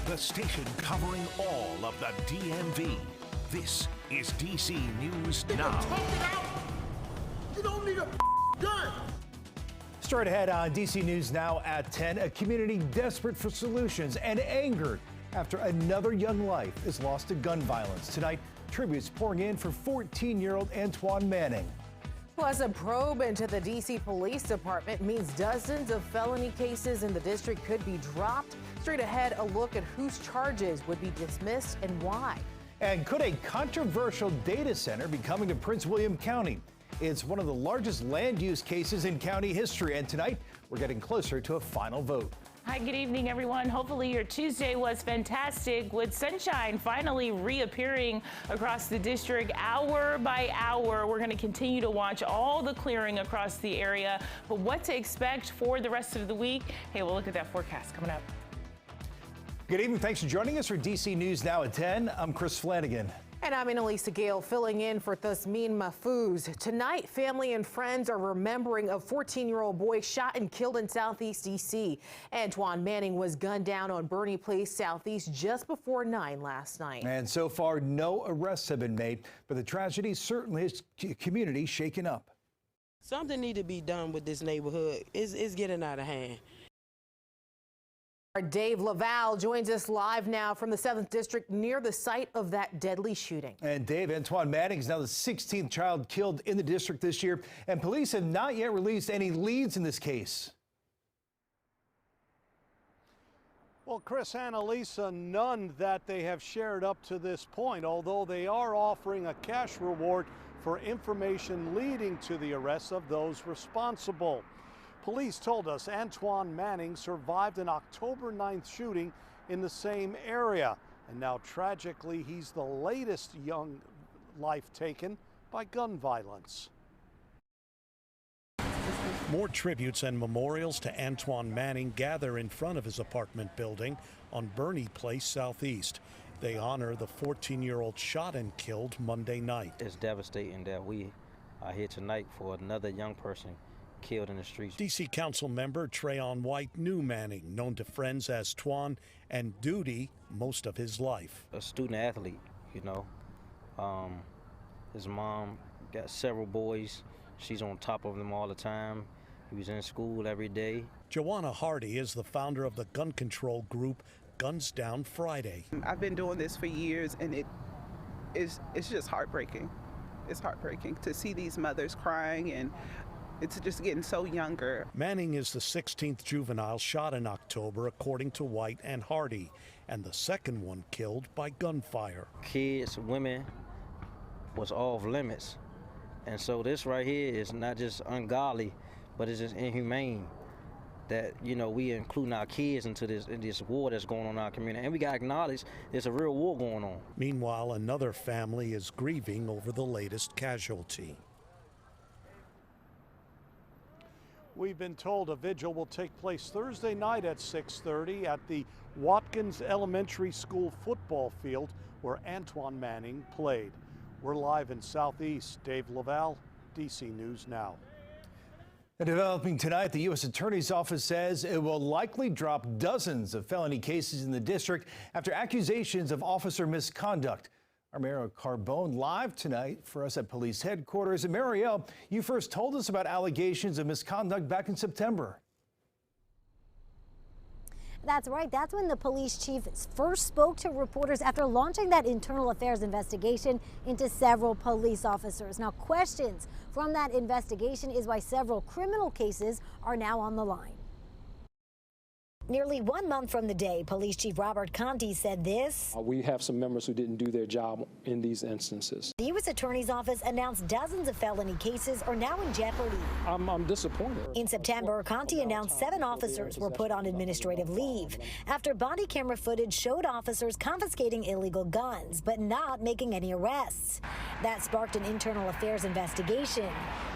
The station covering all of the DMV. This is DC News Now. You don't need a gun. Straight ahead on DC News Now at 10, a community desperate for solutions and angered after another young life is lost to gun violence. Tonight, tributes pouring in for 14-year-old Antoine Manning. Plus, a probe into the D.C. Police Department means dozens of felony cases in the district could be dropped. Straight ahead, a look at whose charges would be dismissed and why. And could a controversial data center be coming to Prince William County? It's one of the largest land use cases in county history, and tonight we're getting closer to a final vote. Hi, good evening, everyone. Hopefully your Tuesday was fantastic with sunshine finally reappearing across the district hour by hour. We're going to continue to watch all the clearing across the area, but what to expect for the rest of the week? Hey, we'll look at that forecast coming up. Good evening. Thanks for joining us for DC News Now at 10. I'm Chris Flanagan. And I'm Annalisa Gale filling in for Thasmin Mahfouz. Tonight, family and friends are remembering a 14-year-old boy shot and killed in Southeast D.C. Antoine Manning was gunned down on Bernie Place Southeast just before 9 last night. And so far, no arrests have been made, but the tragedy certainly has community shaken up. Something need to be done with this neighborhood. It's getting out of hand. Our Dave Laval joins us live now from the 7th District near the site of that deadly shooting. And Dave, Antoine Manning is now the 16th child killed in the district this year, and police have not yet released any leads in this case. Well, Chris, Annalisa, none that they have shared up to this point, although they are offering a cash reward for information leading to the arrest of those responsible. Police told us Antoine Manning survived an October 9th shooting in the same area. And now, tragically, he's the latest young life taken by gun violence. More tributes and memorials to Antoine Manning gather in front of his apartment building on Bernie Place Southeast. They honor the 14-year-old shot and killed Monday night. It's devastating that we are here tonight for another young person killed in the streets. D.C. Council member Trayon White knew Manning, known to friends as Twan and Duty most of his life. A student athlete, you know. His mom got several boys. She's on top of them all the time. He was in school every day. Joanna Hardy is the founder of the gun control group Guns Down Friday. I've been doing this for years, and it's just heartbreaking. It's heartbreaking to see these mothers crying, and it's just getting so younger. Manning is the 16th juvenile shot in October, according to White and Hardy, and the second one killed by gunfire. Kids, women was off limits. And so this right here is not just ungodly, but it's just inhumane that, you know, we including our kids into this war that's going on in our community. And we got to acknowledge there's a real war going on. Meanwhile, another family is grieving over the latest casualty. We've been told a vigil will take place Thursday night at 6:30 at the Watkins Elementary School football field where Antoine Manning played. We're live in Southeast. Dave Laval, DC News Now. And developing tonight, the U.S. Attorney's Office says it will likely drop dozens of felony cases in the district after accusations of officer misconduct. Our Mariel Carbone live tonight for us at police headquarters. And Mariel, you first told us about allegations of misconduct back in September. That's right. That's when the police chief first spoke to reporters after launching that internal affairs investigation into several police officers. Now, questions from that investigation is why several criminal cases are now on the line. Nearly 1 month from the day, Police Chief Robert Conti said this. We have some members who didn't do their job in these instances. The U.S. Attorney's Office announced dozens of felony cases are now in jeopardy. I'm disappointed. In September, Conti announced 7 officers were put on administrative leave after body camera footage showed officers confiscating illegal guns, but not making any arrests. That sparked an internal affairs investigation,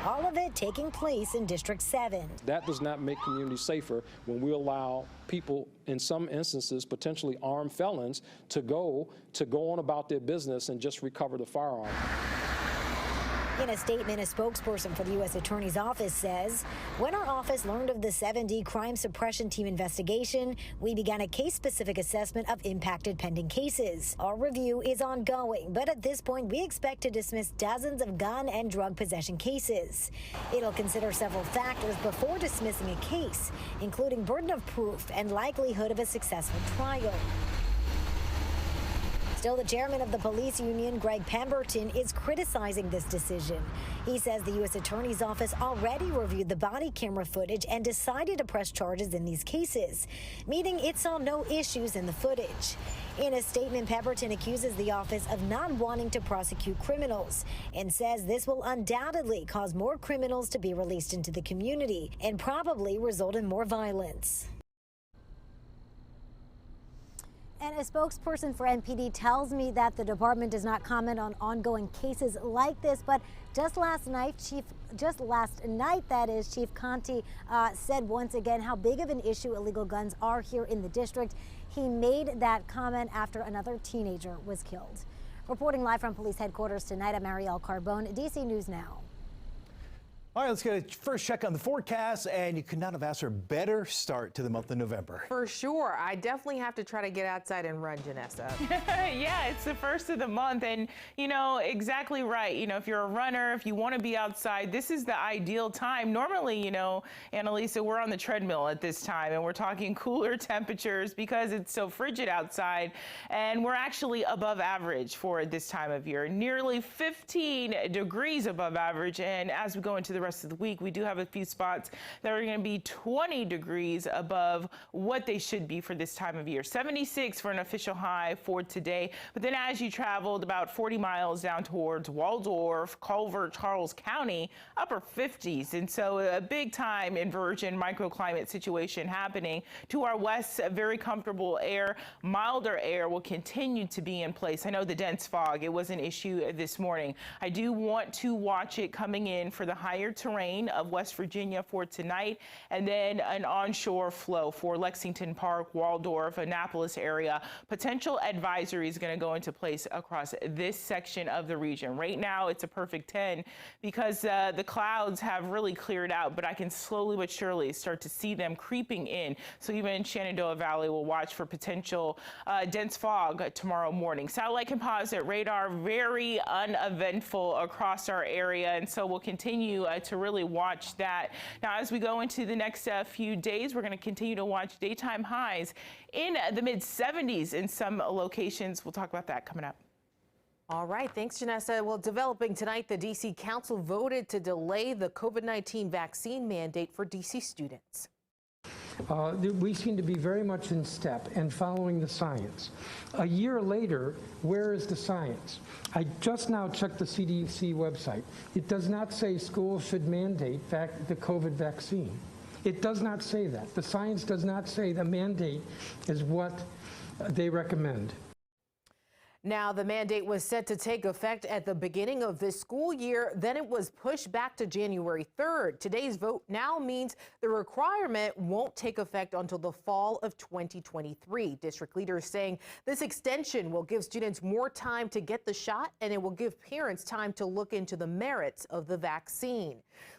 all of it taking place in District 7. That does not make communities safer when we allow people, in some instances, potentially armed felons, to go on about their business and just recover the firearm. In a statement, a spokesperson for the U.S. Attorney's Office says, when our office learned of the 7D crime suppression team investigation, we began a case-specific assessment of impacted pending cases. Our review is ongoing, but at this point, we expect to dismiss dozens of gun and drug possession cases. It'll consider several factors before dismissing a case, including burden of proof and likelihood of a successful trial. Still, the chairman of the police union, Greg Pemberton, is criticizing this decision. He says the U.S. Attorney's Office already reviewed the body camera footage and decided to press charges in these cases, meaning it saw no issues in the footage. In a statement, Pemberton accuses the office of not wanting to prosecute criminals and says this will undoubtedly cause more criminals to be released into the community and probably result in more violence. And a spokesperson for MPD tells me that the department does not comment on ongoing cases like this, but just last night, Chief Conti said once again how big of an issue illegal guns are here in the district. He made that comment after another teenager was killed. Reporting live from police headquarters tonight, I'm Marielle Carbone, DC News Now. All right, let's get a first check on the forecast, and you could not have asked for a better start to the month of November. For sure. I definitely have to try to get outside and run, Janessa. Yeah, it's the first of the month, and you know, exactly right. You know, if you're a runner, if you want to be outside, this is the ideal time. Normally, you know, Annalisa, we're on the treadmill at this time, and we're talking cooler temperatures because it's so frigid outside, and we're actually above average for this time of year, nearly 15 degrees above average, and as we go into the rest of the week, we do have a few spots that are going to be 20 degrees above what they should be for this time of year. 76 for an official high for today. But then as you traveled about 40 miles down towards Waldorf, Culver, Charles County, upper 50s. And so a big time inversion microclimate situation happening to our west. Very comfortable air, milder air will continue to be in place. I know the dense fog, it was an issue this morning. I do want to watch it coming in for the higher terrain of West Virginia for tonight, and then an onshore flow for Lexington Park, Waldorf, Annapolis area. Potential advisory is going to go into place across this section of the region. Right now, it's a perfect 10 because the clouds have really cleared out, but I can slowly but surely start to see them creeping in. So even in Shenandoah Valley, we'll watch for potential dense fog tomorrow morning. Satellite composite radar, very uneventful across our area, and so we'll continue to really watch that. Now, as we go into the next few days, we're going to continue to watch daytime highs in the mid-70s in some locations. We'll talk about that coming up. All right, thanks, Janessa. Well, developing tonight, the D.C. Council voted to delay the COVID-19 vaccine mandate for D.C. students. We seem to be very much in step and following the science. A year later, where is the science? I just now checked the CDC website. It does not say schools should mandate the COVID vaccine. It does not say that. The science does not say the mandate is what they recommend. Now, the mandate was set to take effect at the beginning of this school year. Then it was pushed back to January 3rd. Today's vote now means the requirement won't take effect until the fall of 2023. District leaders saying this extension will give students more time to get the shot, and it will give parents time to look into the merits of the vaccine.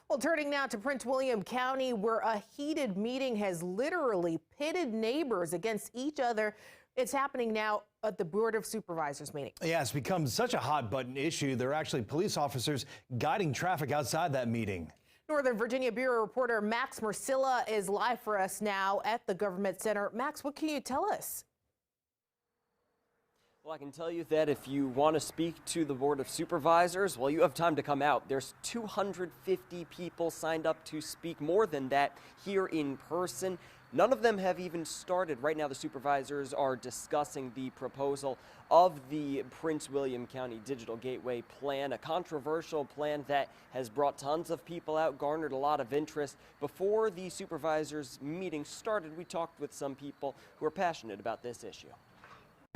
Well, turning now to Prince William County, where a heated meeting has literally pitted neighbors against each other. It's happening now at the Board of Supervisors meeting. Yeah, it's become such a hot button issue. There are actually police officers guiding traffic outside that meeting. Northern Virginia Bureau reporter Max Marcilla is live for us now at the Government Center. Max, what can you tell us? Well, I can tell you that if you want to speak to the Board of Supervisors, well, you have time to come out. There's 250 people signed up to speak, more than that, here in person. None of them have even started. Right now, the supervisors are discussing the proposal of the Prince William County Digital Gateway Plan, a controversial plan that has brought tons of people out, garnered a lot of interest. Before the supervisors meeting started, we talked with some people who are passionate about this issue.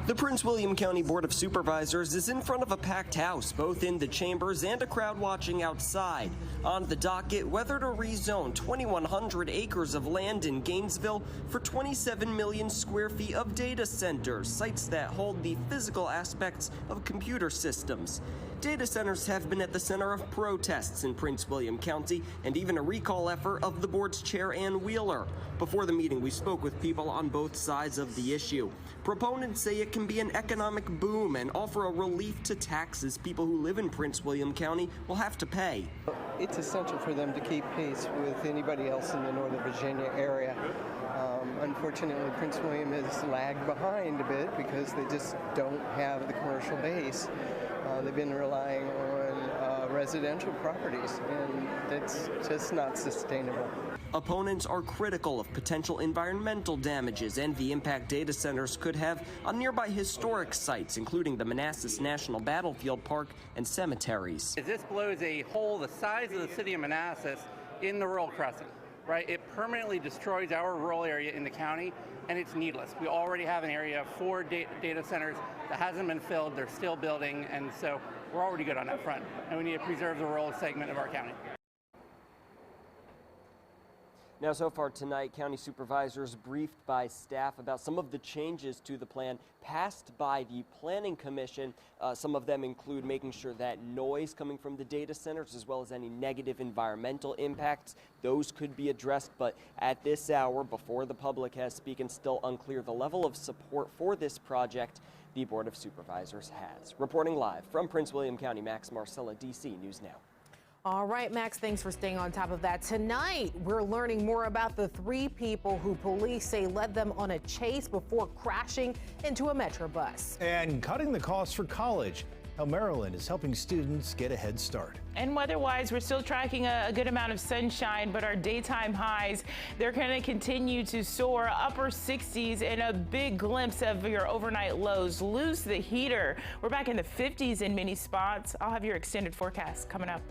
The Prince William County Board of Supervisors is in front of a packed house, both in the chambers and a crowd watching outside. On the docket, whether to rezone 2,100 acres of land in Gainesville for 27 million square feet of data centers, sites that hold the physical aspects of computer systems. Data centers have been at the center of protests in Prince William County and even a recall effort of the board's chair, Ann Wheeler. Before the meeting, we spoke with people on both sides of the issue. Proponents say it can be an economic boom and offer a relief to taxes people who live in Prince William County will have to pay. It's essential for them to keep pace with anybody else in the Northern Virginia area. Unfortunately, Prince William has lagged behind a bit because they just don't have the commercial base. They've been relying on residential properties, and that's just not sustainable. Opponents are critical of potential environmental damages and the impact data centers could have on nearby historic sites, including the Manassas National Battlefield Park and cemeteries. This blows a hole the size of the city of Manassas in the Rural Crescent, right? It permanently destroys our rural area in the county, and it's needless. We already have an area of 4 data centers that hasn't been filled. They're still building, and so we're already good on that front, and we need to preserve the rural segment of our county. Now, so far tonight, county supervisors briefed by staff about some of the changes to the plan passed by the Planning Commission. Some of them include making sure that noise coming from the data centers, as well as any negative environmental impacts, those could be addressed. But at this hour, before the public has spoken, still unclear the level of support for this project the Board of Supervisors has. Reporting live from Prince William County, Max Marcella, DC News Now. All right, Max, thanks for staying on top of that. Tonight, we're learning more about the 3 people who police say led them on a chase before crashing into a Metro bus. And cutting the cost for college, how Maryland is helping students get a head start. And weather-wise, we're still tracking a good amount of sunshine, but our daytime highs, they're going to continue to soar, upper 60s, and a big glimpse of your overnight lows. Lose the heater. We're back in the 50s in many spots. I'll have your extended forecast coming up.